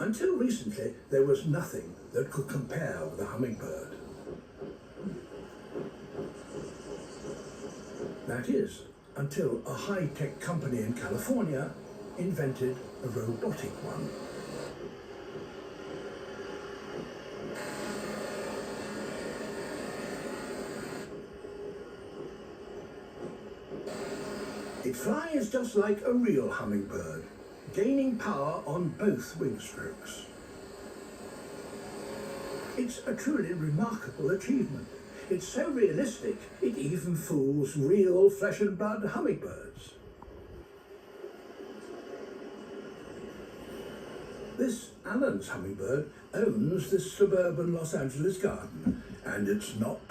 Until recently, there was nothing that could compare with a hummingbird. That is, until a high-tech company in California invented a robotic one. It flies just like a real hummingbird, gaining power on both wing strokes. It's a truly remarkable achievement. It's so realistic, it even fools real flesh and blood hummingbirds. This Allen's hummingbird owns this suburban Los Angeles garden, and it's not